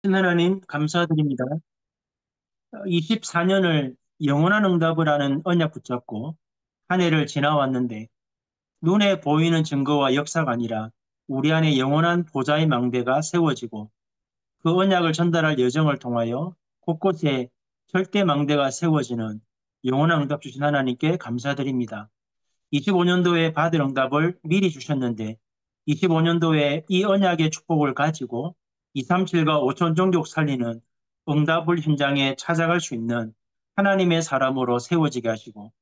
하나님 감사드립니다. 24년을 영원한 응답을 하는 언약 붙잡고 한 해를 지나왔는데 눈에 보이는 증거와 역사가 아니라 우리 안에 영원한 보좌의 망대가 세워지고 그 언약을 전달할 여정을 통하여 곳곳에 절대 망대가 세워지는 영원한 응답 주신 하나님께 감사드립니다. 25년도에 받을 응답을 미리 주셨는데 25년도에 이 언약의 축복을 가지고 237과 5천 종족 살리는 응답을 현장에 찾아갈 수 있는 하나님의 사람으로 세워지게 하시고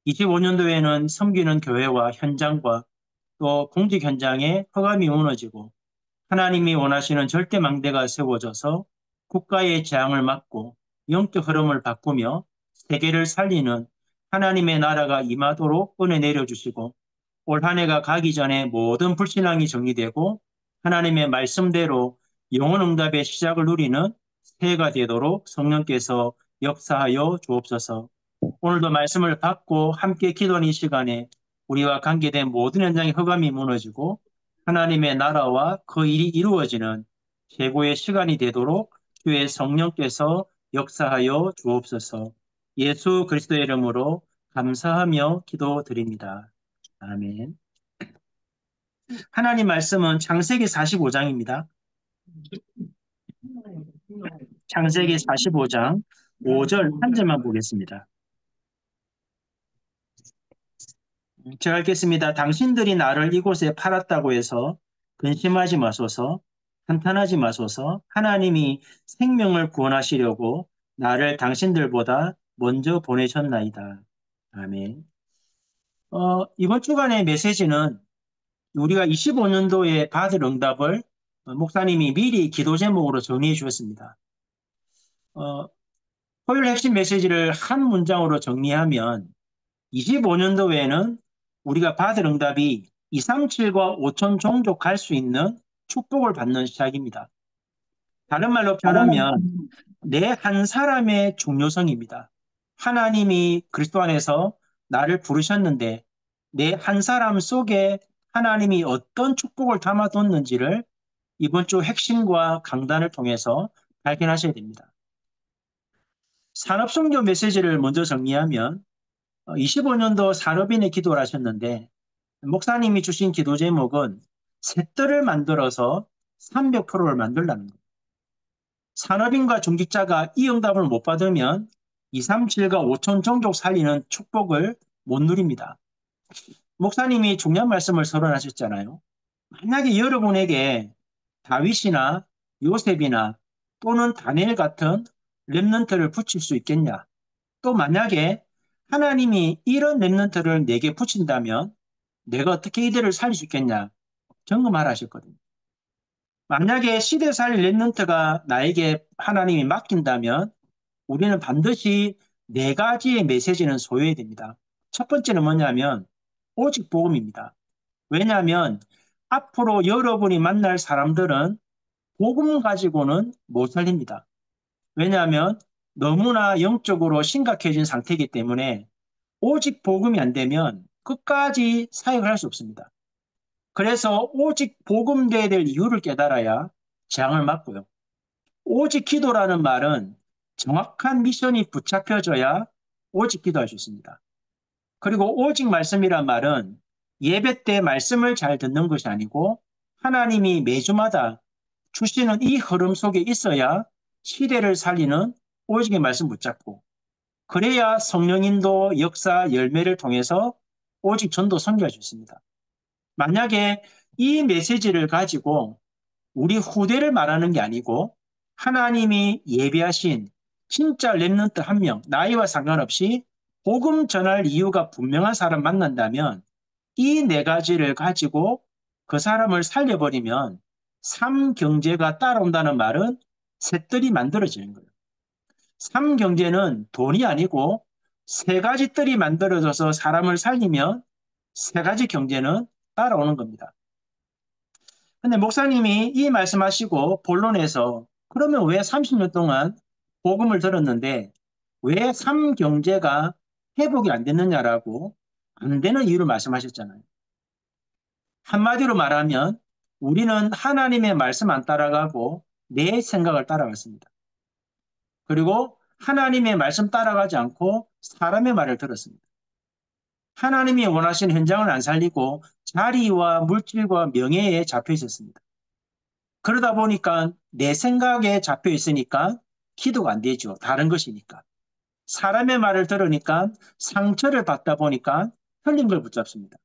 25년도에는 섬기는 교회와 현장과 또 공직 현장에 허감이 무너지고 하나님이 원하시는 절대망대가 세워져서 국가의 재앙을 막고 영적 흐름을 바꾸며 세계를 살리는 하나님의 나라가 임하도록 은혜 내려주시고 올 한 해가 가기 전에 모든 불신앙이 정리되고 하나님의 말씀대로 영혼응답의 시작을 누리는 새해가 되도록 성령께서 역사하여 주옵소서. 오늘도 말씀을 받고 함께 기도하는 이 시간에 우리와 관계된 모든 현장의 허감이 무너지고 하나님의 나라와 그 일이 이루어지는 최고의 시간이 되도록 주의 성령께서 역사하여 주옵소서. 예수 그리스도의 이름으로 감사하며 기도드립니다. 아멘. 하나님 말씀은 창세기 45장입니다. 창세기 45장 5절 한 절만 보겠습니다. 제가 읽겠습니다. 당신들이 나를 이곳에 팔았다고 해서 근심하지 마소서, 한탄하지 마소서. 하나님이 생명을 구원하시려고 나를 당신들보다 먼저 보내셨나이다. 아멘. 이번 주간의 메시지는 우리가 25년도에 받을 응답을 목사님이 미리 기도 제목으로 정리해 주었습니다. 토요일 핵심 메시지를 한 문장으로 정리하면 25년도에는 우리가 받을 응답이 237과 5천 종족 갈 수 있는 축복을 받는 시작입니다. 다른 말로 표현하면 내 한 사람의 중요성입니다. 하나님이 그리스도 안에서 나를 부르셨는데 내 한 사람 속에 하나님이 어떤 축복을 담아뒀는지를 이번 주 핵심과 강단을 통해서 발견하셔야 됩니다. 산업선교 메시지를 먼저 정리하면 25년도 산업인의 기도를 하셨는데 목사님이 주신 기도 제목은 셋들을 만들어서 300%를 만들라는 거예요. 산업인과 중직자가 이 응답을 못 받으면 237과 5천 종족 살리는 축복을 못 누립니다. 목사님이 중요한 말씀을 선언하셨잖아요. 만약에 여러분에게 다윗이나 요셉이나 또는 다니엘 같은 렘넌트를 붙일 수 있겠냐? 또 만약에 하나님이 이런 렘넌트를 내게 붙인다면 내가 어떻게 이들을 살릴 수 있겠냐? 점검하라 하셨거든요. 만약에 시대 살릴 렘넌트가 나에게 하나님이 맡긴다면 우리는 반드시 네 가지의 메시지는 소유해야 됩니다. 첫 번째는 뭐냐면 오직 복음입니다. 왜냐하면 앞으로 여러분이 만날 사람들은 복음 가지고는 못 살립니다. 왜냐하면 너무나 영적으로 심각해진 상태이기 때문에 오직 복음이 안 되면 끝까지 사역을 할 수 없습니다. 그래서 오직 복음돼야 될 이유를 깨달아야 재앙을 막고요. 오직 기도라는 말은 정확한 미션이 붙잡혀져야 오직 기도할 수 있습니다. 그리고 오직 말씀이란 말은 예배 때 말씀을 잘 듣는 것이 아니고 하나님이 매주마다 주시는 이 흐름 속에 있어야 시대를 살리는 오직의 말씀 붙잡고 그래야 성령인도 역사 열매를 통해서 오직 전도 선교할 수 있습니다. 만약에 이 메시지를 가지고 우리 후대를 말하는 게 아니고 하나님이 예비하신 진짜 렘넌트 한 명, 나이와 상관없이 복음 전할 이유가 분명한 사람 만난다면 이 네 가지를 가지고 그 사람을 살려버리면 삼경제가 따라온다는 말은 셋들이 만들어지는 거예요. 삼경제는 돈이 아니고 세 가지 뜰이 만들어져서 사람을 살리면 세 가지 경제는 따라오는 겁니다. 근데 목사님이 이 말씀하시고 본론에서 그러면 왜 30년 동안 복음을 들었는데 왜 삼경제가 회복이 안 됐느냐라고 안 되는 이유를 말씀하셨잖아요. 한마디로 말하면 우리는 하나님의 말씀 안 따라가고 내 생각을 따라갔습니다. 그리고 하나님의 말씀 따라가지 않고 사람의 말을 들었습니다. 하나님이 원하시는 현장을 안 살리고 자리와 물질과 명예에 잡혀 있었습니다. 그러다 보니까 내 생각에 잡혀 있으니까 기도가 안 되죠. 다른 것이니까. 사람의 말을 들으니까 상처를 받다 보니까 틀린 걸 붙잡습니다.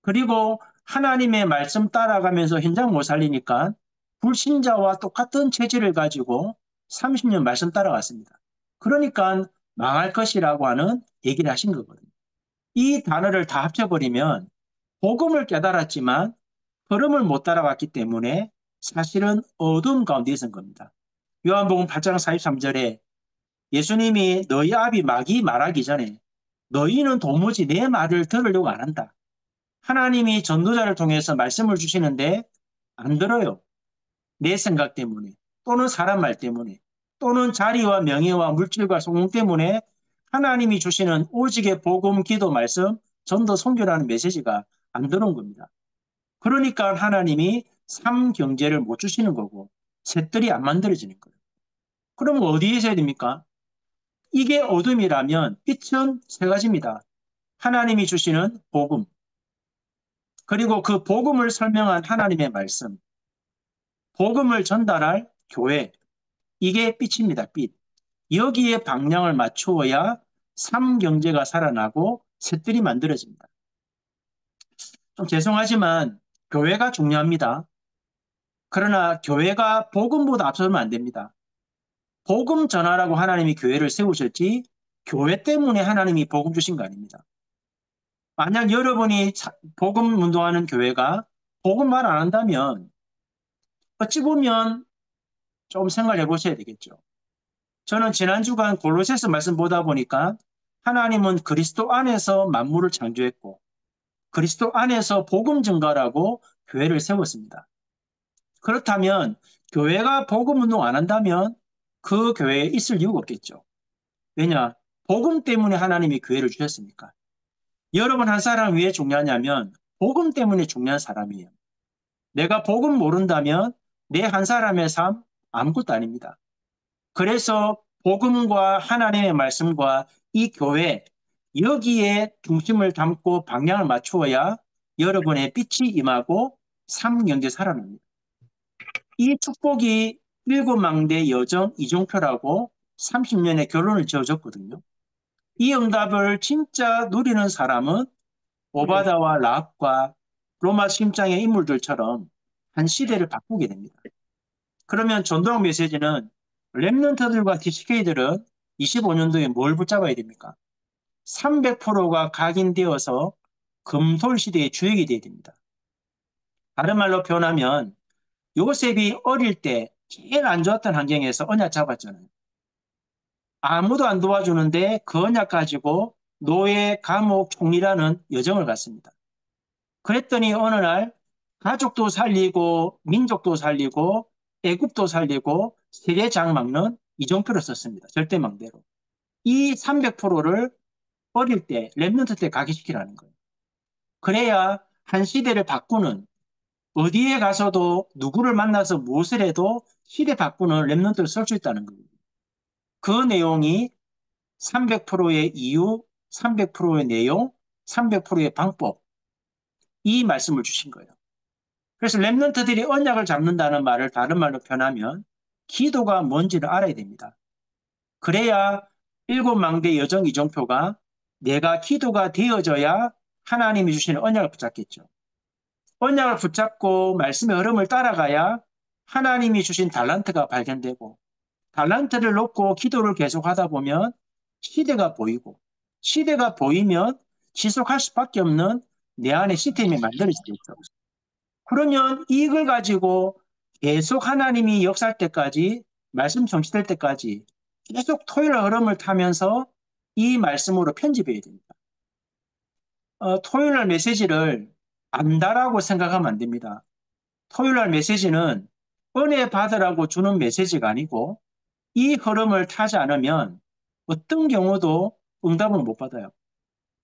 그리고 하나님의 말씀 따라가면서 현장 못 살리니까 불신자와 똑같은 체질을 가지고 30년 말씀 따라갔습니다. 그러니까 망할 것이라고 하는 얘기를 하신 거거든요. 이 단어를 다 합쳐버리면 복음을 깨달았지만 흐름을 못 따라갔기 때문에 사실은 어두움 가운데 있은 겁니다. 요한복음 8장 43절에 예수님이 너희 앞이 막이 말하기 전에 너희는 도무지 내 말을 들으려고 안 한다. 하나님이 전도자를 통해서 말씀을 주시는데 안 들어요. 내 생각 때문에 또는 사람 말 때문에 또는 자리와 명예와 물질과 성공 때문에 하나님이 주시는 오직의 복음, 기도, 말씀, 전도, 선교라는 메시지가 안 들어온 겁니다. 그러니까 하나님이 삶 경제를 못 주시는 거고 셋들이 안 만들어지는 거예요. 그럼 어디에 있어야 됩니까? 이게 어둠이라면 빛은 세 가지입니다. 하나님이 주시는 복음, 그리고 그 복음을 설명한 하나님의 말씀, 복음을 전달할 교회, 이게 빛입니다. 빛. 여기에 방향을 맞추어야 삶 경제가 살아나고 셋들이 만들어집니다. 좀 죄송하지만 교회가 중요합니다. 그러나 교회가 복음보다 앞서면 안 됩니다. 복음 전하라고 하나님이 교회를 세우셨지 교회 때문에 하나님이 복음 주신 거 아닙니다. 만약 여러분이 복음 운동하는 교회가 복음 말 안 한다면 어찌 보면 좀 생각해 보셔야 되겠죠. 저는 지난 주간 골로새서 말씀 보다 보니까 하나님은 그리스도 안에서 만물을 창조했고 그리스도 안에서 복음 증거라고 교회를 세웠습니다. 그렇다면 교회가 복음 운동 안 한다면 그 교회에 있을 이유가 없겠죠. 왜냐? 복음 때문에 하나님이 교회를 주셨으니까. 여러분 한 사람 왜 중요하냐면 복음 때문에 중요한 사람이에요. 내가 복음 모른다면 내 한 사람의 삶 아무것도 아닙니다. 그래서 복음과 하나님의 말씀과 이 교회 여기에 중심을 담고 방향을 맞추어야 여러분의 빛이 임하고 삶 경제 살아납니다. 이 축복이 일곱 망대 여정 이종표라고 30년의 결론을 지어줬거든요. 이 응답을 진짜 누리는 사람은 오바다와 라합과 로마 심장의 인물들처럼 한 시대를 바꾸게 됩니다. 그러면 전도학 메시지는 랩런트들과 DCK들은 25년도에 뭘 붙잡아야 됩니까? 300%가 각인되어서 금솔 시대의 주역이 되어야 됩니다. 다른 말로 표현하면 요셉이 어릴 때 제일 안 좋았던 환경에서 언약 잡았잖아요. 아무도 안 도와주는데 그 언약 가지고 노예, 감옥, 총리라는 여정을 갔습니다. 그랬더니 어느 날 가족도 살리고 민족도 살리고 애국도 살리고 세계 장막는 이종표를 썼습니다. 절대망대로. 이 300%를 어릴 때 랩런트 때 각인시키라는 거예요. 그래야 한 시대를 바꾸는 어디에 가서도 누구를 만나서 무엇을 해도 시대 바꾸는 랩런트를 쓸 수 있다는 거예요. 그 내용이 300%의 이유, 300%의 내용, 300%의 방법 이 말씀을 주신 거예요. 그래서 랩런트들이 언약을 잡는다는 말을 다른 말로 표현하면 기도가 뭔지를 알아야 됩니다. 그래야 일곱 망대 여정 이종표가 내가 기도가 되어져야 하나님이 주시는 언약을 붙잡겠죠. 언약을 붙잡고 말씀의 흐름을 따라가야 하나님이 주신 달란트가 발견되고 달란트를 놓고 기도를 계속하다 보면 시대가 보이고 시대가 보이면 지속할 수밖에 없는 내 안에 시스템이 만들어지겠죠. 그러면 이걸 가지고 계속 하나님이 역사할 때까지 말씀 성취될 때까지 계속 토요일 흐름을 타면서 이 말씀으로 편집해야 됩니다. 토요일 날 메시지를 안다라고 생각하면 안 됩니다. 토요일 날 메시지는 은혜 받으라고 주는 메시지가 아니고 이 흐름을 타지 않으면 어떤 경우도 응답을 못 받아요.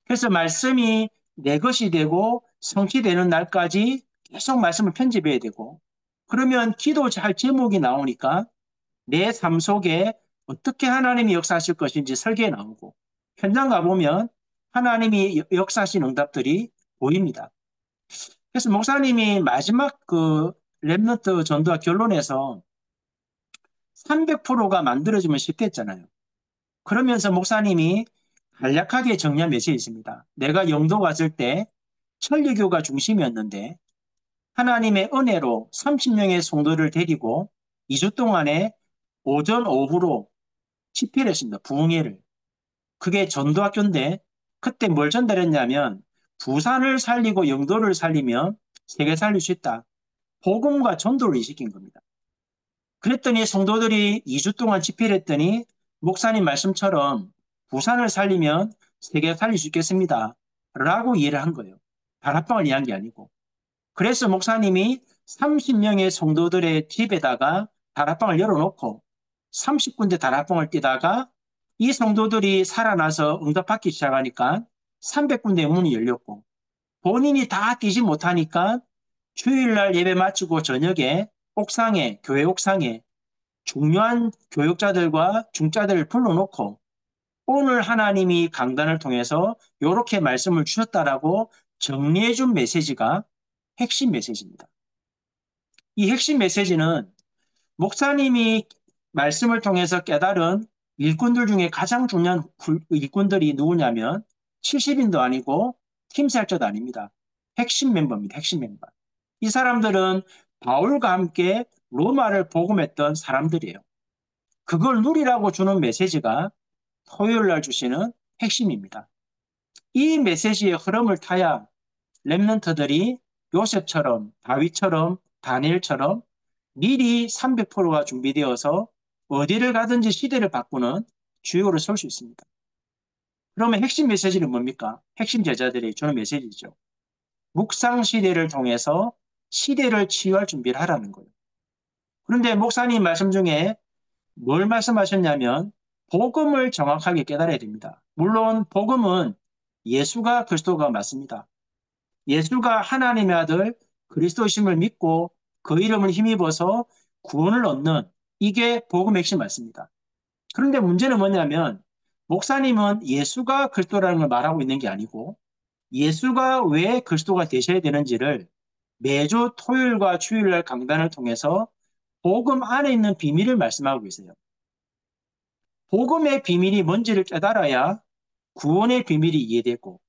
그래서 말씀이 내 것이 되고 성취되는 날까지 계속 말씀을 편집해야 되고 그러면 기도할 제목이 나오니까 내 삶 속에 어떻게 하나님이 역사하실 것인지 설계에 나오고, 현장 가보면 하나님이 역사하신 응답들이 보입니다. 그래서 목사님이 마지막 그 랩넌트 전도와 결론에서 300%가 만들어지면 쉽겠잖아요. 그러면서 목사님이 간략하게 정리한 메시지 있습니다. 내가 영도 갔을 때 천리교가 중심이었는데 하나님의 은혜로 30명의 성도를 데리고 2주 동안에 오전 오후로 집회를 했습니다. 부흥회를. 그게 전도학교인데 그때 뭘 전달했냐면 부산을 살리고 영도를 살리면 세계 살릴 수 있다. 복음과 전도를 이식인 겁니다. 그랬더니 성도들이 2주 동안 집회를 했더니 목사님 말씀처럼 부산을 살리면 세계 살릴 수 있겠습니다. 라고 이해를 한 거예요. 다락방을 이해한 게 아니고. 그래서 목사님이 30명의 성도들의 집에다가 다락방을 열어놓고 30군데 다락방을 뛰다가 이 성도들이 살아나서 응답받기 시작하니까 300군데 문이 열렸고 본인이 다 뛰지 못하니까 주일날 예배 마치고 저녁에 옥상에, 교회 옥상에 중요한 교육자들과 중자들을 불러놓고 오늘 하나님이 강단을 통해서 이렇게 말씀을 주셨다라고 정리해준 메시지가 핵심 메시지입니다. 이 핵심 메시지는 목사님이 말씀을 통해서 깨달은 일꾼들 중에 가장 중요한 일꾼들이 누구냐면 70인도 아니고 팀살자도 아닙니다. 핵심 멤버입니다. 핵심 멤버. 이 사람들은 바울과 함께 로마를 복음했던 사람들이에요. 그걸 누리라고 주는 메시지가 토요일 날 주시는 핵심입니다. 이 메시지의 흐름을 타야 렘넌트들이 요셉처럼 다윗처럼 다니엘처럼 미리 300%가 준비되어서 어디를 가든지 시대를 바꾸는 주역으로 설 수 있습니다. 그러면 핵심 메시지는 뭡니까? 핵심 제자들이 주는 메시지죠. 묵상 시대를 통해서 시대를 치유할 준비를 하라는 거예요. 그런데 목사님 말씀 중에 뭘 말씀하셨냐면 복음을 정확하게 깨달아야 됩니다. 물론 복음은 예수가 그리스도가 맞습니다. 예수가 하나님의 아들 그리스도심을 믿고 그 이름을 힘입어서 구원을 얻는 이게 복음의 핵심 맞습니다. 그런데 문제는 뭐냐면 목사님은 예수가 그리스도라는 걸 말하고 있는 게 아니고 예수가 왜 그리스도가 되셔야 되는지를 매주 토요일과 주일날 강단을 통해서 복음 안에 있는 비밀을 말씀하고 계세요. 복음의 비밀이 뭔지를 깨달아야 구원의 비밀이 이해되고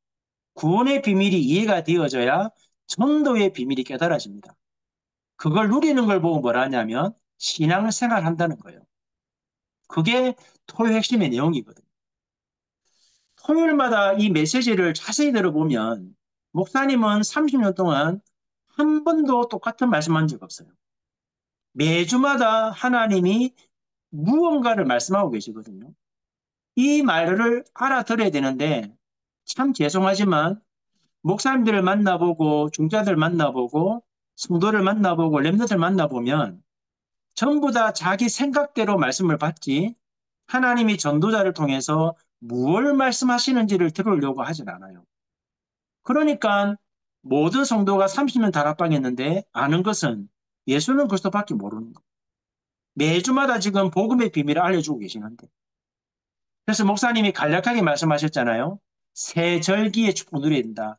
구원의 비밀이 이해가 되어져야 전도의 비밀이 깨달아집니다. 그걸 누리는 걸 보고 뭐라 하냐면 신앙생활 한다는 거예요. 그게 토요 핵심의 내용이거든요. 토요일마다 이 메시지를 자세히 들어보면 목사님은 30년 동안 한 번도 똑같은 말씀한 적 없어요. 매주마다 하나님이 무언가를 말씀하고 계시거든요. 이 말을 알아들어야 되는데 참 죄송하지만 목사님들을 만나보고 중자들 만나보고 성도를 만나보고 렘너들 만나보면 전부 다 자기 생각대로 말씀을 받지 하나님이 전도자를 통해서 무엇을 말씀하시는지를 들으려고 하진 않아요. 그러니까 모든 성도가 30년 다락방했는데 아는 것은 예수는 그리스도밖에 모르는 거예요. 매주마다 지금 복음의 비밀을 알려주고 계시는데 그래서 목사님이 간략하게 말씀하셨잖아요. 새 절기의 축복 누려야 된다.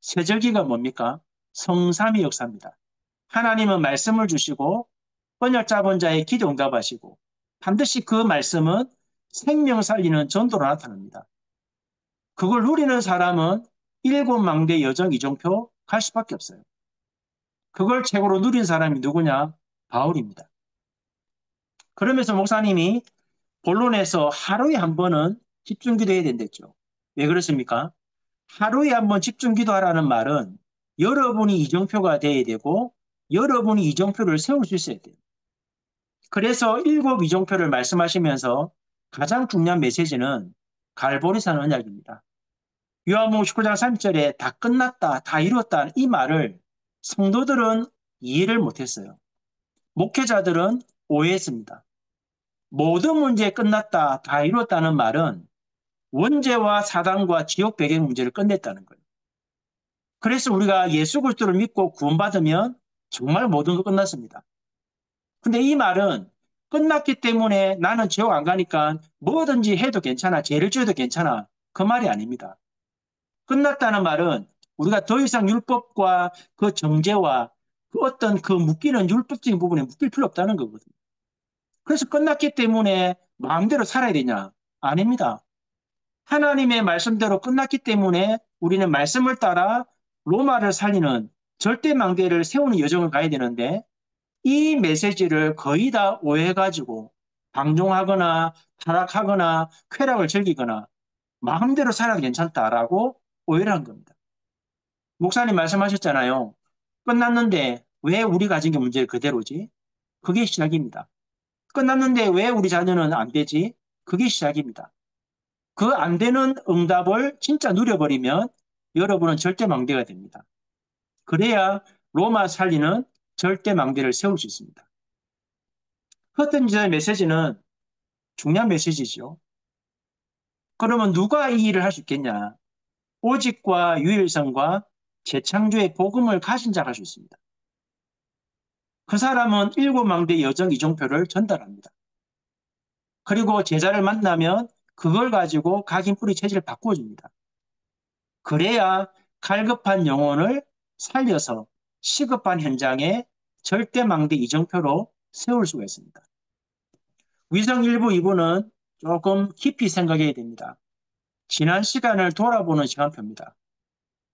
새 절기가 뭡니까? 성삼위 역사입니다. 하나님은 말씀을 주시고 언약 잡은 자의 기도 응답하시고 반드시 그 말씀은 생명 살리는 전도로 나타납니다. 그걸 누리는 사람은 일곱 망대 여정 이종표 갈 수밖에 없어요. 그걸 최고로 누린 사람이 누구냐? 바울입니다. 그러면서 목사님이 본론에서 하루에 한 번은 집중기도 해야 된댔죠. 왜 그렇습니까? 하루에 한 번 집중기도하라는 말은 여러분이 이정표가 돼야 되고 여러분이 이정표를 세울 수 있어야 돼요. 그래서 일곱 이정표를 말씀하시면서 가장 중요한 메시지는 갈보리산 언약입니다. 요한복음 19장 3절에 다 끝났다, 다 이뤘다 이 말을 성도들은 이해를 못했어요. 목회자들은 오해했습니다. 모든 문제 끝났다, 다 이뤘다는 말은 원죄와 사단과 지옥 배경 문제를 끝냈다는 거예요. 그래서 우리가 예수 그리스도를 믿고 구원받으면 정말 모든 것 끝났습니다. 근데 이 말은 끝났기 때문에 나는 지옥 안 가니까 뭐든지 해도 괜찮아. 죄를 지어도 괜찮아. 그 말이 아닙니다. 끝났다는 말은 우리가 더 이상 율법과 그 정죄와 그 어떤 그 묶이는 율법적인 부분에 묶일 필요 없다는 거거든요. 그래서 끝났기 때문에 마음대로 살아야 되냐? 아닙니다. 하나님의 말씀대로 끝났기 때문에 우리는 말씀을 따라 로마를 살리는 절대망대를 세우는 여정을 가야 되는데 이 메시지를 거의 다 오해해가지고 방종하거나 타락하거나 쾌락을 즐기거나 마음대로 살아도 괜찮다라고 오해를 한 겁니다. 목사님 말씀하셨잖아요. 끝났는데 왜 우리 가진 게 문제 그대로지? 그게 시작입니다. 끝났는데 왜 우리 자녀는 안 되지? 그게 시작입니다. 그 안 되는 응답을 진짜 누려버리면 여러분은 절대 망대가 됩니다. 그래야 로마 살리는 절대 망대를 세울 수 있습니다. 커튼 기자의 메시지는 중요한 메시지죠. 그러면 누가 이 일을 할 수 있겠냐? 오직과 유일성과 재창조의 복음을 가진 자가 할 수 있습니다. 그 사람은 일곱 망대 여정 이종표를 전달합니다. 그리고 제자를 만나면 그걸 가지고 각인 뿌리 체질을 바꿔줍니다. 그래야 갈급한 영혼을 살려서 시급한 현장에 절대망대 이정표로 세울 수가 있습니다. 위성 1부, 2부는 조금 깊이 생각해야 됩니다. 지난 시간을 돌아보는 시간표입니다.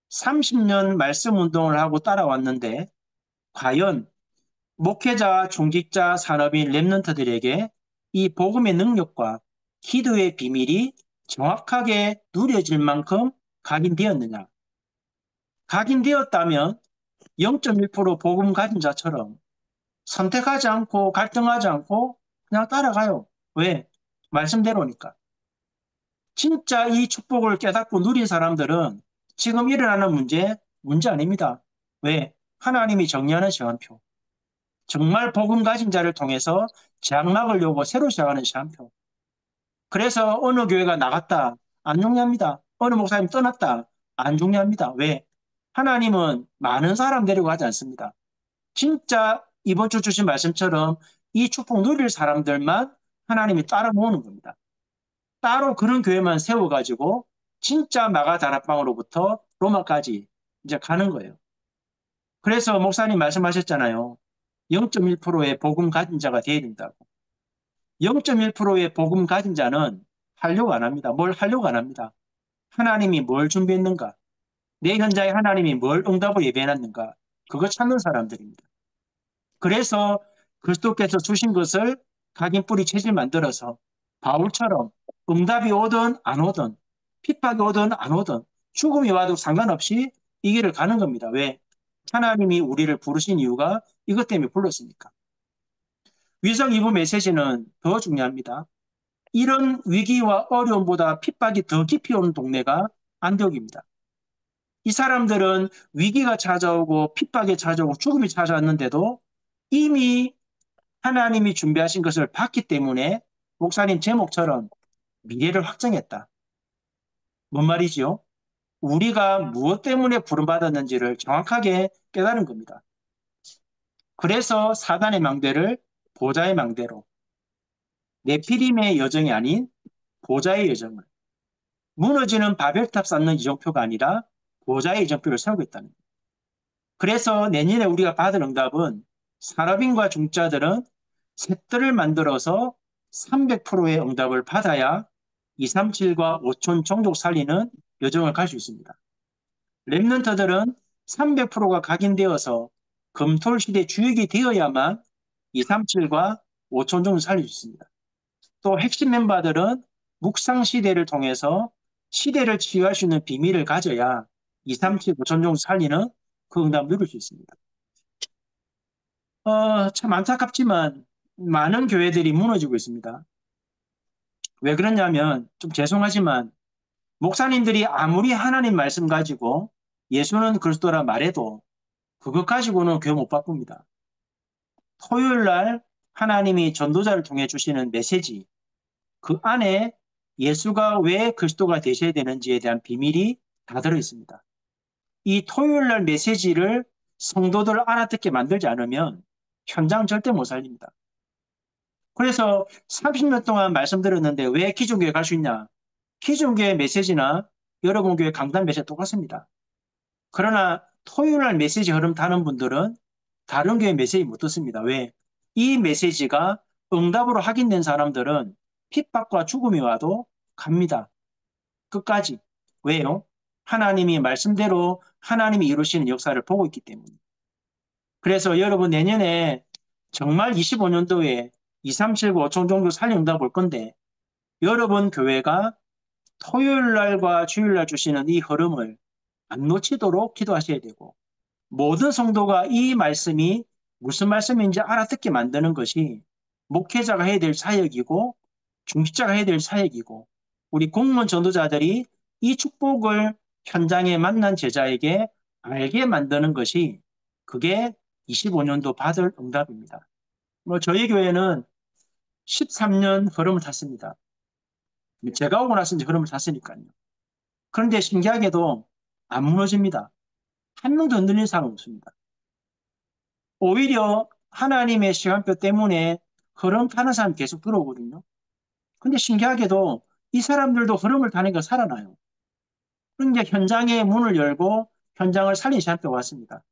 30년 말씀 운동을 하고 따라왔는데 과연 목회자, 중직자, 산업인, 랩런트들에게 이 복음의 능력과 기도의 비밀이 정확하게 누려질 만큼 각인되었느냐? 각인되었다면 0.1% 복음 가진 자처럼 선택하지 않고 갈등하지 않고 그냥 따라가요. 왜? 말씀대로니까. 진짜 이 축복을 깨닫고 누린 사람들은 지금 일어나는 문제 아닙니다. 왜? 하나님이 정리하는 시간표. 정말 복음 가진 자를 통해서 장막을 열고 새로 시작하는 시간표. 그래서 어느 교회가 나갔다. 안 중요합니다. 어느 목사님 떠났다. 안 중요합니다. 왜? 하나님은 많은 사람 데리고 가지 않습니다. 진짜 이번 주 주신 말씀처럼 이 축복 누릴 사람들만 하나님이 따라 모으는 겁니다. 따로 그런 교회만 세워가지고 진짜 마가 다락방으로부터 로마까지 이제 가는 거예요. 그래서 목사님 말씀하셨잖아요. 0.1%의 복음 가진 자가 되어야 된다고. 0.1%의 복음 가진 자는 하려고 안 합니다. 뭘 하려고 안 합니다. 하나님이 뭘 준비했는가? 내 현장에 하나님이 뭘 응답을 예배해놨는가? 그거 찾는 사람들입니다. 그래서 그리스도께서 주신 것을 각인 뿌리 체질 만들어서 바울처럼 응답이 오든 안 오든 핍박이 오든 안 오든 죽음이 와도 상관없이 이 길을 가는 겁니다. 왜? 하나님이 우리를 부르신 이유가 이것 때문에 불렀으니까. 위성 2부 메시지는 더 중요합니다. 이런 위기와 어려움보다 핍박이 더 깊이 오는 동네가 안디옥입니다. 이 사람들은 위기가 찾아오고 핍박이 찾아오고 죽음이 찾아왔는데도 이미 하나님이 준비하신 것을 봤기 때문에 목사님 제목처럼 미래를 확정했다. 뭔 말이지요? 우리가 무엇 때문에 부름받았는지를 정확하게 깨달은 겁니다. 그래서 사단의 망대를 보좌의 망대로, 네피림의 여정이 아닌 보좌의 여정을, 무너지는 바벨탑 쌓는 이정표가 아니라 보좌의 이정표를 세우고 있다는 거예요. 그래서 내년에 우리가 받을 응답은 산업인과 중자들은 셋들을 만들어서 300%의 응답을 받아야 237과 5천 종족 살리는 여정을 갈 수 있습니다. 랩런트들은 300%가 각인되어서 금토일 시대 주역이 되어야만 237과 5천 종족 살릴 수 있습니다. 또 핵심 멤버들은 묵상 시대를 통해서 시대를 치유할 수 있는 비밀을 가져야 237, 5천 종족 살리는 그 응답을 누릴 수 있습니다. 참 안타깝지만 많은 교회들이 무너지고 있습니다. 왜 그러냐면 좀 죄송하지만 목사님들이 아무리 하나님 말씀 가지고 예수는 그리스도라 말해도 그것 가지고는 교회 못 바꿉니다. 토요일 날 하나님이 전도자를 통해 주시는 메시지 그 안에 예수가 왜 그리스도가 되셔야 되는지에 대한 비밀이 다 들어 있습니다. 이 토요일 날 메시지를 성도들 알아듣게 만들지 않으면 현장 절대 못 살립니다. 그래서 30년 동안 말씀드렸는데 왜 기존교회 갈 수 있냐? 기존교회 메시지나 여러분 교회 강단 메시지 똑같습니다. 그러나 토요일 날 메시지 흐름 타는 분들은 다른 교회 메시지 못 듣습니다. 왜? 이 메시지가 응답으로 확인된 사람들은 핍박과 죽음이 와도 갑니다. 끝까지. 왜요? 하나님이 말씀대로 하나님이 이루시는 역사를 보고 있기 때문에. 그래서 여러분 내년에 정말 25년도에 2, 3, 7, 9, 5천 정도 살려 응답 올 건데 여러분 교회가 토요일 날과 주일 날 주시는 이 흐름을 안 놓치도록 기도하셔야 되고 모든 성도가 이 말씀이 무슨 말씀인지 알아듣게 만드는 것이 목회자가 해야 될 사역이고 중직자가 해야 될 사역이고 우리 공무원 전도자들이 이 축복을 현장에 만난 제자에게 알게 만드는 것이 그게 25년도 받을 응답입니다. 뭐 저희 교회는 13년 흐름을 탔습니다. 제가 오고 나서 이제 흐름을 탔으니까요. 그런데 신기하게도 안 무너집니다. 한 명도 흔들리는 사람 없습니다. 오히려 하나님의 시간표 때문에 흐름 타는 사람 계속 들어오거든요. 근데 신기하게도 이 사람들도 흐름을 타니까 살아나요. 그러니까 현장에 문을 열고 현장을 살린 시간표가 왔습니다.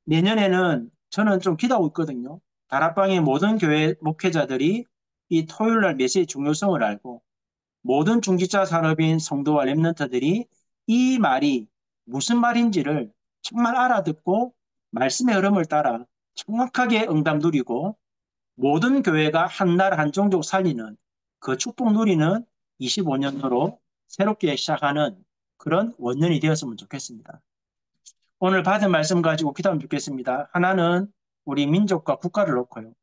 내년에는 저는 좀 기도하고 있거든요. 다락방의 모든 교회 목회자들이 이 토요일 날 메시지 중요성을 알고 모든 중직자 산업인 성도와 랩런트들이 이 말이 무슨 말인지를 정말 알아듣고 말씀의 흐름을 따라 정확하게 응답 누리고 모든 교회가 한 나라 한 종족 살리는 그 축복 누리는 25년도로 새롭게 시작하는 그런 원년이 되었으면 좋겠습니다. 오늘 받은 말씀 가지고 기도하면 좋겠습니다. 하나는 우리 민족과 국가를 놓고요.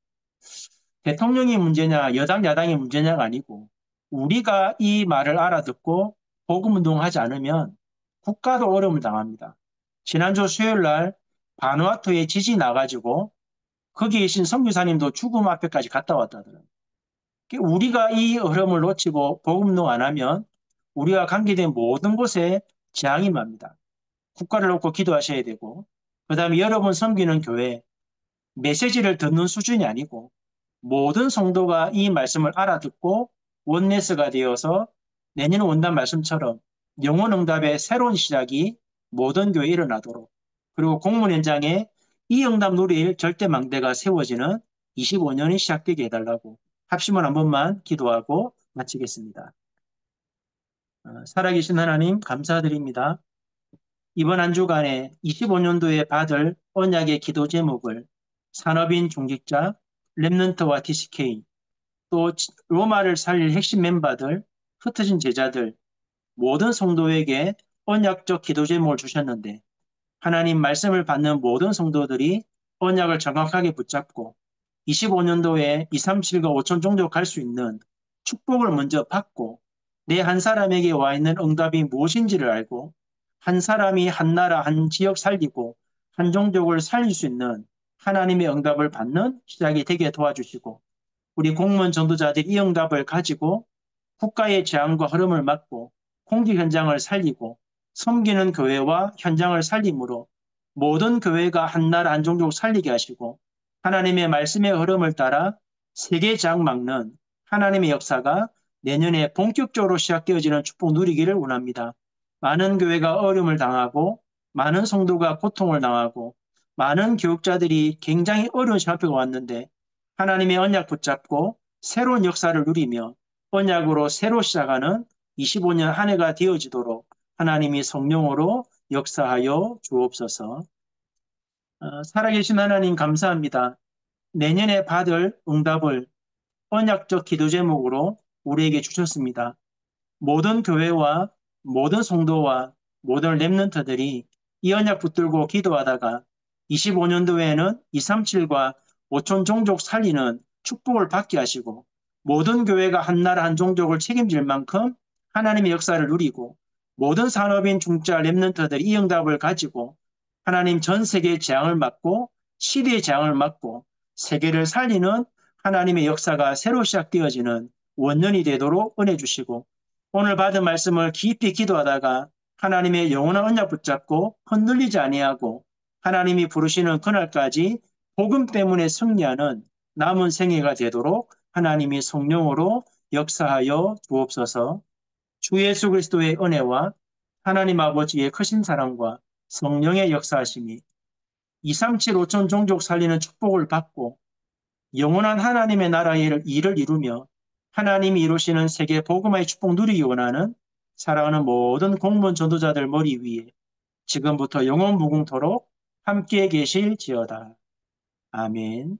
대통령이 문제냐 여당 야당이 문제냐가 아니고 우리가 이 말을 알아듣고 복음운동하지 않으면 국가도 어려움을 당합니다. 지난주 수요일 날 바누아투에 지진이 나가지고 거기 계신 선교사님도 죽음 앞에까지 갔다 왔다더라고요. 우리가 이 흐름을 놓치고 복음운동 안 하면 우리와 관계된 모든 곳에 재앙이 맙니다. 국가를 놓고 기도하셔야 되고 그 다음에 여러분 섬기는 교회 메시지를 듣는 수준이 아니고 모든 성도가 이 말씀을 알아듣고 원네스가 되어서 내년 원단 말씀처럼 영혼 응답의 새로운 시작이 모든 교회에 일어나도록 그리고 공문 현장에 이 응답 누릴 절대 망대가 세워지는 25년이 시작되게 해달라고 합심을 한 번만 기도하고 마치겠습니다. 살아계신 하나님 감사드립니다. 이번 한 주간에 25년도에 받을 언약의 기도 제목을 산업인 중직자, 랩넌트와 TCK, 또 로마를 살릴 핵심 멤버들, 흩어진 제자들, 모든 성도에게 언약적 기도 제목을 주셨는데 하나님 말씀을 받는 모든 성도들이 언약을 정확하게 붙잡고 25년도에 2, 3, 7과 5천 종족 갈 수 있는 축복을 먼저 받고 내 한 사람에게 와 있는 응답이 무엇인지를 알고 한 사람이 한 나라, 한 지역 살리고 한 종족을 살릴 수 있는 하나님의 응답을 받는 시작이 되게 도와주시고 우리 공무원 전도자들이 이 응답을 가지고 국가의 재앙과 흐름을 막고 공기 현장을 살리고 섬기는 교회와 현장을 살림으로 모든 교회가 한 나라 한 종족 살리게 하시고 하나님의 말씀의 흐름을 따라 세계 재앙 막는 하나님의 역사가 내년에 본격적으로 시작되어지는 축복 누리기를 원합니다. 많은 교회가 어려움을 당하고 많은 성도가 고통을 당하고 많은 교육자들이 굉장히 어려운 시간표가 왔는데 하나님의 언약 붙잡고 새로운 역사를 누리며 언약으로 새로 시작하는 25년 한 해가 되어지도록 하나님이 성령으로 역사하여 주옵소서. 살아계신 하나님 감사합니다. 내년에 받을 응답을 언약적 기도 제목으로 우리에게 주셨습니다. 모든 교회와 모든 성도와 모든 랩런트들이 이 언약 붙들고 기도하다가 25년도에는 237과 5천 종족 살리는 축복을 받게 하시고 모든 교회가 한 나라 한 종족을 책임질 만큼 하나님의 역사를 누리고 모든 산업인 중자 랩런트들이 이 응답을 가지고 하나님 전 세계의 재앙을 막고 시대의 재앙을 막고 세계를 살리는 하나님의 역사가 새로 시작되어지는 원년이 되도록 은혜 주시고 오늘 받은 말씀을 깊이 기도하다가 하나님의 영원한 언약 붙잡고 흔들리지 아니하고 하나님이 부르시는 그날까지 복음 때문에 승리하는 남은 생애가 되도록 하나님이 성령으로 역사하여 주옵소서. 주 예수 그리스도의 은혜와 하나님 아버지의 크신 사랑과 성령의 역사하심이 237 5천 종족 살리는 축복을 받고 영원한 하나님의 나라의 일을 이루며 하나님이 이루시는 세계 복음화의 축복 누리기 원하는 사랑하는 모든 공무원 전도자들 머리 위에 지금부터 영원 무궁토록 함께 계실지어다. 아멘.